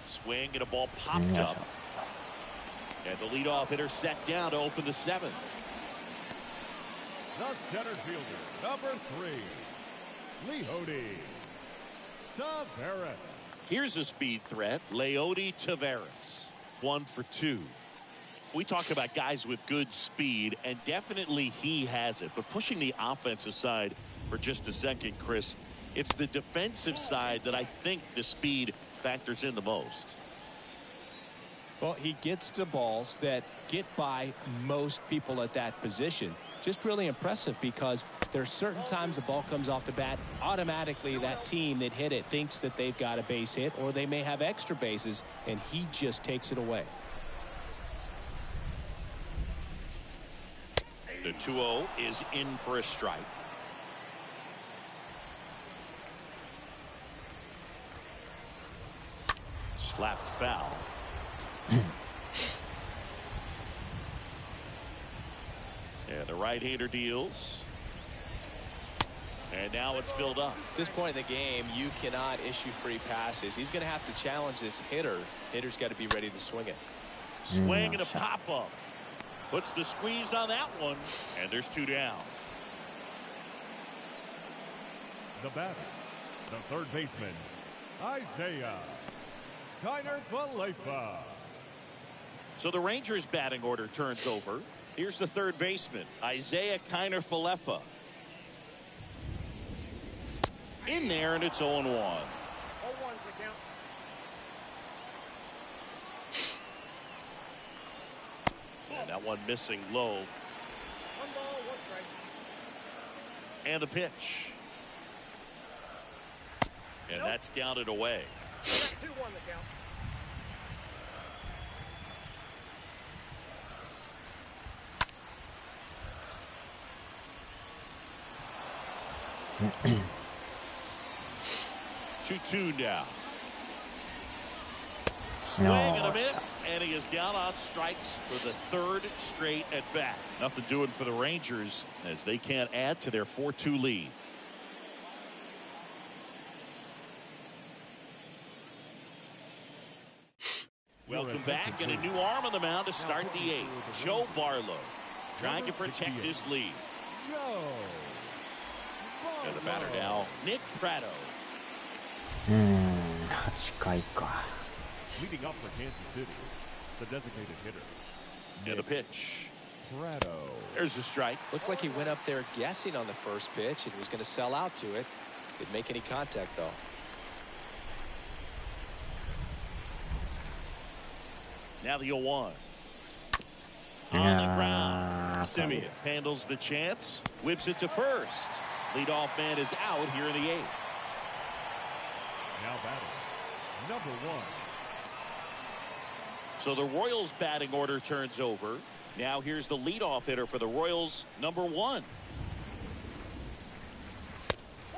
Swing and a ball popped up. And the leadoff hitter set down to open the seventh. The center fielder, number 3, Leody Taveras. Here's a speed threat, Leody Taveras. 1 for 2. We talk about guys with good speed, and definitely he has it. But pushing the offensive side for just a second, Chris, it's the defensive side that I think the speed factors in the most. Well, he gets to balls that get by most people at that position. Just really impressive because there's certain times the ball comes off the bat, automatically that team that hit it thinks that they've got a base hit or they may have extra bases, and he just takes it away. The 2-0 is in for a strike. Slapped foul. And the right-hander deals. And now it's filled up. At this point in the game, you cannot issue free passes. He's going to have to challenge this hitter. Hitter's got to be ready to swing it. Swing and a pop-up. Puts the squeeze on that one. And there's 2 down. The batter, the third baseman, Isaiah Kiner-Falefa. So the Rangers batting order turns over. Here's the third baseman, Isaiah Kiner-Falefa. In there, and it's 0-1. 0-1's the count. And that one missing low. 1 ball, 1 strike. And the pitch. And that's down and away. 2-1 the count. Two now. Swing and a miss, and he is down on strikes for the 3rd straight at bat. Nothing doing for the Rangers as they can't add to their 4-2 lead. Welcome back, and a new arm on the mound to start the 8th. Joe Barlow trying to protect this lead. Joe. And the batter now, Nick Pratto. 8回か。 Leading up for Kansas City, the designated hitter. And a pitch. Prado. There's a strike. Looks like he went up there guessing on the first pitch and was going to sell out to it. Didn't make any contact, though. Now the 0-1. On the ground. Simeon handles the chance. Whips it to first. Leadoff man is out here in the 8th. Now batting, number 1. So the Royals batting order turns over. Now here's the leadoff hitter for the Royals, number 1.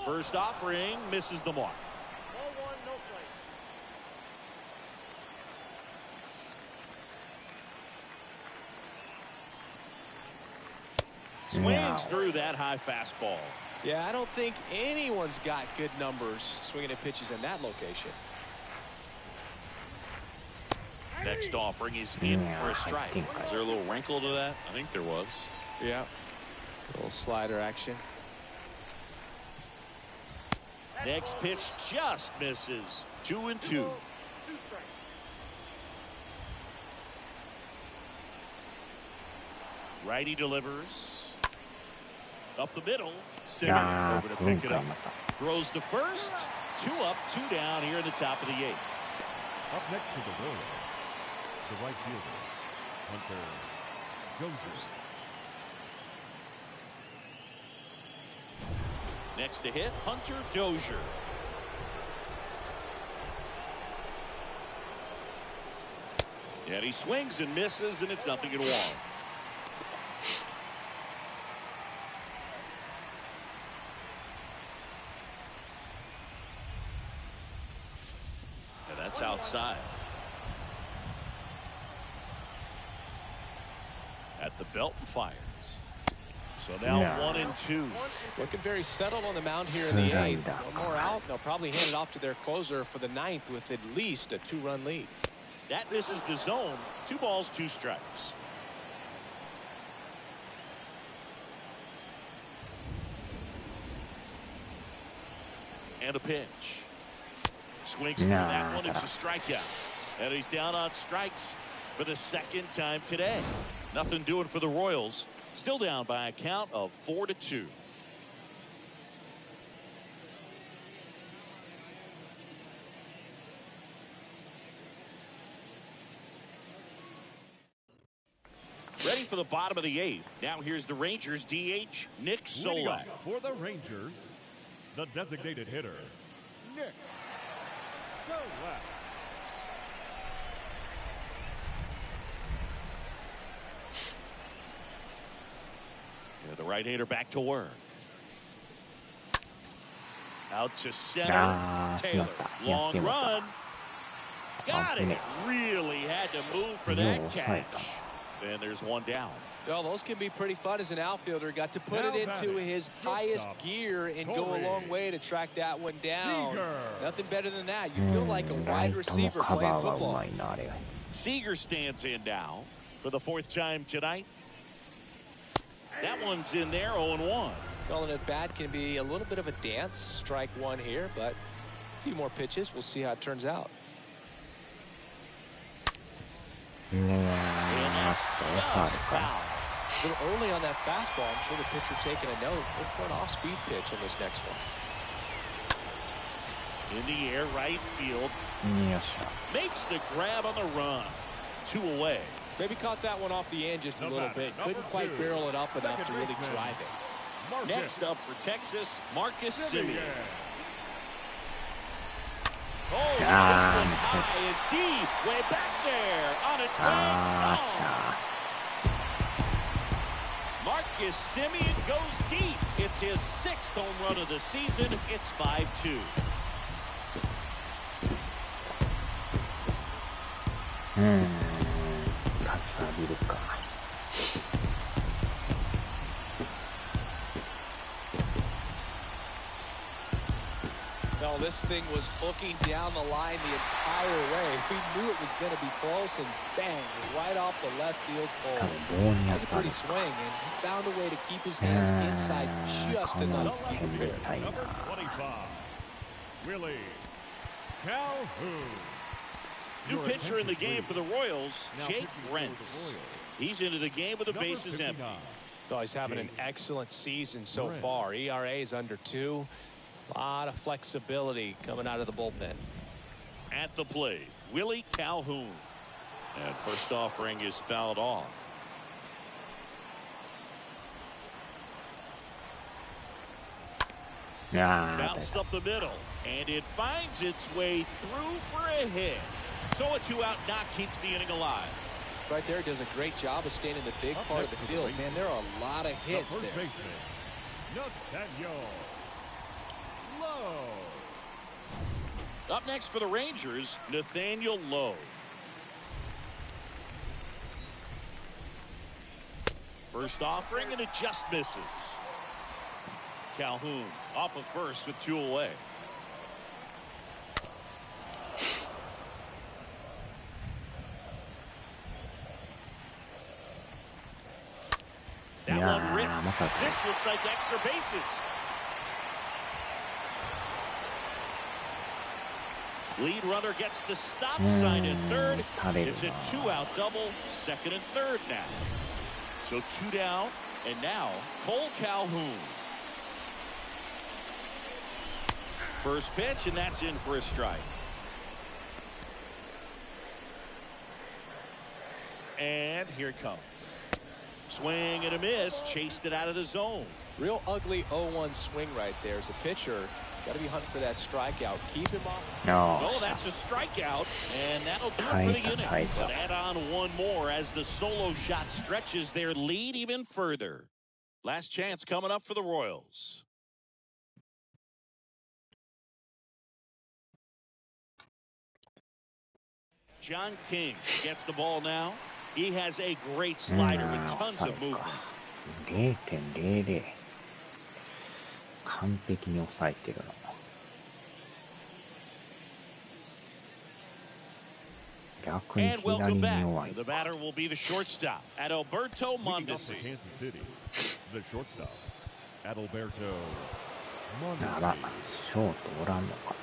First offering misses the mark. Ball 1, no strike. Swings through that high fastball. Yeah, I don't think anyone's got good numbers swinging at pitches in that location. Next offering is in for a strike. Is there a little wrinkle to that? I think there was. Yeah. A little slider action. Next pitch just misses. 2-2. 2 strikes. Righty delivers. Up the middle. Simeon over to pick it up. Throws to first. 2 up, 2 down here in the top of the 8th. Up next to the Royals, the right fielder, Hunter Dozier. Next to hit, Hunter Dozier. And he swings and misses, and it's 0-1. And that's outside. At the belt and fires. So now 1-2. Looking very settled on the mound here in the 8th. One more out. They'll probably hand it off to their closer for the 9th with at least a 2-run lead. That misses the zone. 2 balls, 2 strikes. And a pitch. Swings through that one. It's a strikeout. And he's down on strikes for the 2nd time today. Nothing doing for the Royals. Still down by a count of 4-2. Ready for the bottom of the 8th. Now here's the Rangers DH, Nick Solak. For the Rangers, the designated hitter, Nick Solak. The right-hander back to work. Out to center. Taylor. Long run. Got it. Really had to move for that catch. And there's 1 down. Well, those can be pretty fun as an outfielder. Got to put it into his highest gear and go a long way to track that one down. Nothing better than that. You feel like a wide receiver playing football. Seager stands in now for the 4th time tonight. That one's in there, 0-1. Well, and at bat can be a little bit of a dance. Strike 1 here, but a few more pitches. We'll see how it turns out. And that's just foul. A little early on that fastball. I'm sure the pitcher taking a note. Look for an off-speed pitch in this next one. In the air, right field. Makes the grab on the run. 2 away. Maybe caught that one off the end just a little bit. Couldn't quite barrel it up enough to really drive it. Next up for Texas, Marcus Semien. Oh, this one's high and deep. Way back there. On its way. Marcus Semien goes deep. It's his 6th home run of the season. It's 5-2. Well, this thing was hooking down the line the entire way. We knew it was going to be close, and bang, right off the left field pole. That was a pretty swing, and he found a way to keep his hands inside just enough to keep it fair. Number 25, Willie Calhoun. New pitcher in the game for the Royals, Jake Rentz. He's into the game with the bases empty. Oh, he's having an excellent season so far. ERA is under 2. A lot of flexibility coming out of the bullpen. At the plate, Willie Calhoun. And first offering is fouled off. Bounced up the middle, and it finds its way through for a hit. So a 2-out knock keeps the inning alive. Right there, does a great job of staying in the big part of the field. Man, there are a lot of hits there. Nathaniel Lowe. Up next for the Rangers, Nathaniel Lowe. First offering, and it just misses. Calhoun off of first with 2 away. That one ripped. This looks like extra bases. Lead runner gets the stop sign at third. It's a 2-out double, 2nd and 3rd now. So 2 down, and now Cole Calhoun. First pitch, and that's in for a strike. And here it comes. Swing and a miss. Chased it out of the zone. Real ugly 0-1 swing right there. As a pitcher, got to be hunting for that strikeout. Keep him off. No, that's a strikeout, and that'll do it for the inning. But add on one more as the solo shot stretches their lead even further. Last chance coming up for the Royals. John King gets the ball now. He has a great slider with tons of movement. 0.00 完璧に抑えてるの。逆に And 左 welcome に back. 弱い。 The batter will be the shortstop, Adalberto Leading off Mondesi. for Kansas City, the shortstop, Adalberto なら、 Mondesi. ショートおらんのか。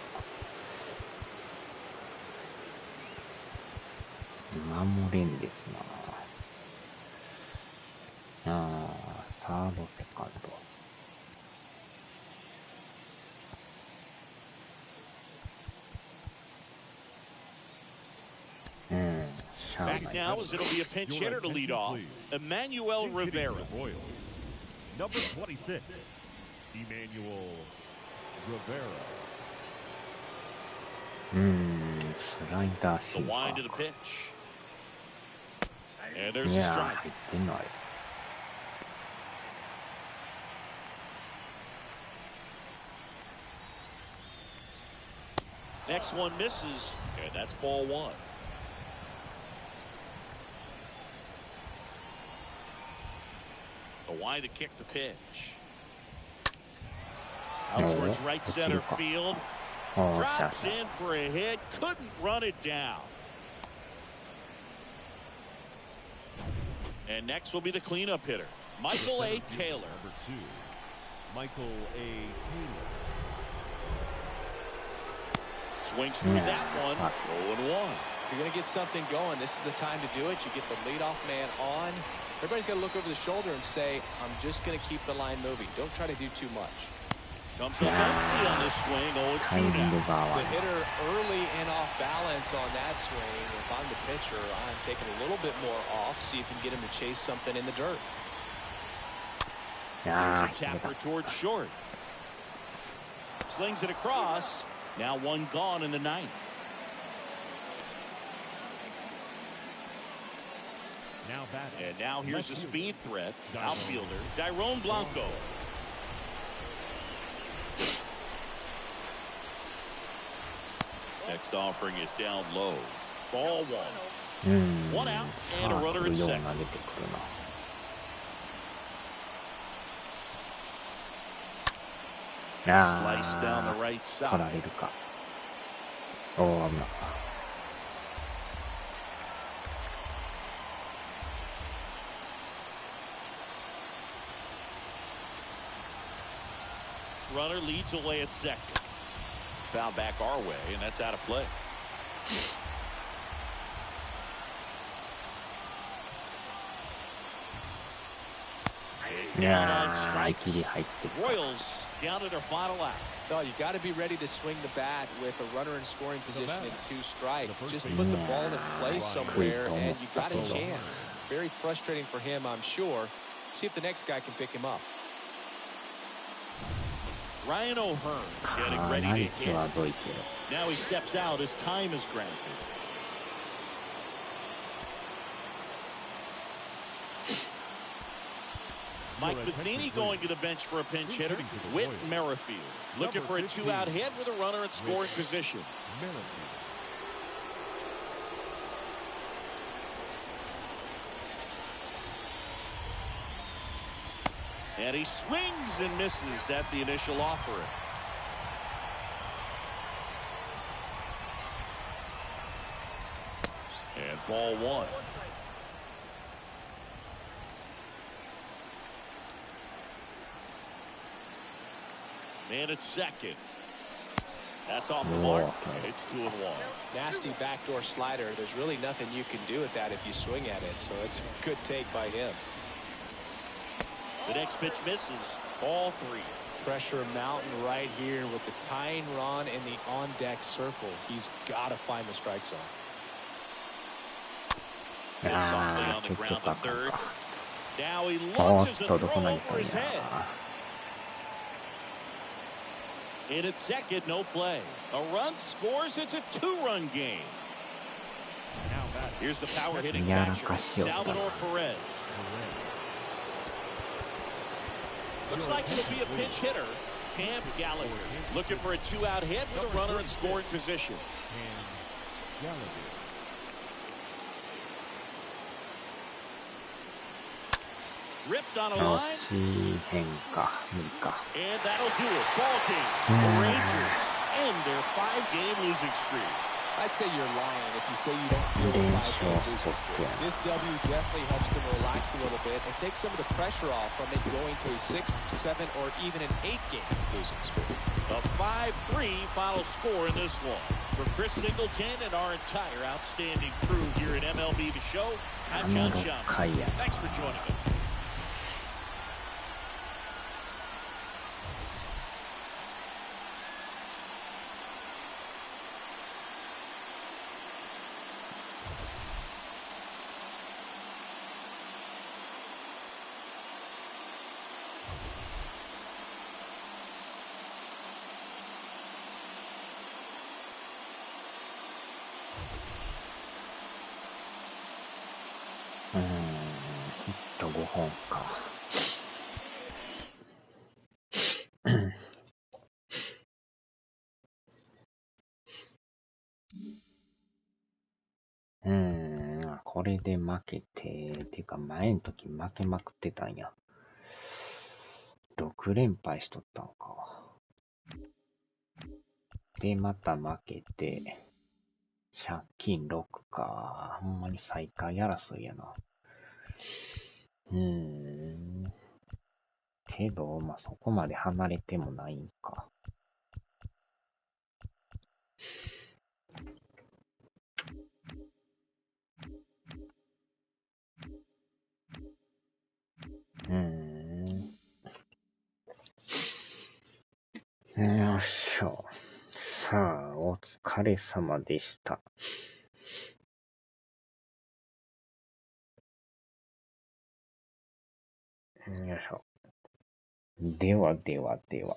守れんですな。サード、セカンド。しゃあ Back ない。 now as it'll be a pinch hitter to lead off, Emmanuel Pinch hitting Rivera. for the Royals, number 26, Emmanuel Rivera. スライダーシ The ー wind か of the pitch. And there's い a やー strike. 入ってない。Next one misses, and that's ball one. The wind to kick the pitch. Out towards right center field. おー、しゃあ Drops in for a hit. Couldn't run it down. And next will be the cleanup hitter, Michael A. Taylor. Number 2, Michael A. Taylor. Swings through that one. 0-1. If you're going to get something going, this is the time to do it. You get the leadoff man on. Everybody's got to look over the shoulder and say, I'm just going to keep the line moving. Don't try to do too much. Comes up empty on this swing. タイミ 0-2 ング now. が合わ The ない。 hitter early and off balance on that swing. If I'm the pitcher, I'm taking a little bit more off. See if you can get him to chase something in the dirt. いや Here's a ー、 tapper towards short. Slings it across. Now one gone in the ninth. Now batting. And now here's a speed threat. Outfielder, Dyrone Blanco. Next offering is down low. Ball one. One out and a runner at よう second. 投げてくるな。Slice down the right 取ら side. れるか。おー、危なかっ Runner leads away at second. Foul back our way, and that's out of play. Down on た。 strikes. 切り入ってる。 Royals down to their final out. No, you got to be ready to swing the bat with a runner in scoring position and 2 strikes. Just put the ball in play somewhere, and you got a chance. Very frustrating for him, I'm sure. See if the next guy can pick him up. Ryan O'Hearn か getting な ready り to hit. 際どいけど。 Now he steps out as time is granted. Mike Matheny going to the bench for a pinch hitter. Whit Merrifield looking for a 2-out hit with a runner in scoring position. Merrifield. And he swings and misses at the initial offering. And ball one. Man at second. That's off the mark. It's 2-1. Nasty backdoor slider. There's really nothing you can do with that if you swing at it. So it's a good take by him. The next pitch misses. Ball three. pressure mountain right here with the tying run in the on-deck circle. He's got to find the strike zone. Hit softly on the 結 ground 局 to あかん third. か。 Now he おっ launches a と、ど throw こ投げ over たん his head. や。And at second, no play. A run scores. It's a two-run game. Now back. Here's the power hitting やら catcher, かしよったな。 Salvador Perez. Looks like it'll be a pinch hitter. Cam Gallagher looking for a two-out hit with a runner in scoring position. And Gallagher. Ripped on a 落 line. ちへんか、無理か。 And that'll do it. Ball game. The Rangers end their 5-game losing streak. I'd say you're lying if you say you don't feel the 5-game losing streak. This W definitely helps them relax a little bit and take some of the pressure off from it going to a 6, 7, or even an 8-game losing streak. A 5-3 final score in this one. For Chris Singleton and our entire outstanding crew here at MLB The Show, I'm John Schaub. Thanks for joining us.ヒット5本か。これで負けて、てか前の時負けまくってたんや。6連敗しとったんか。で、また負けて、借金6か。ほんまに最下位争いやな。けど、まあ、そこまで離れてもないんか。よっしょ。さあ、お疲れ様でした。よいしょ。ではではでは。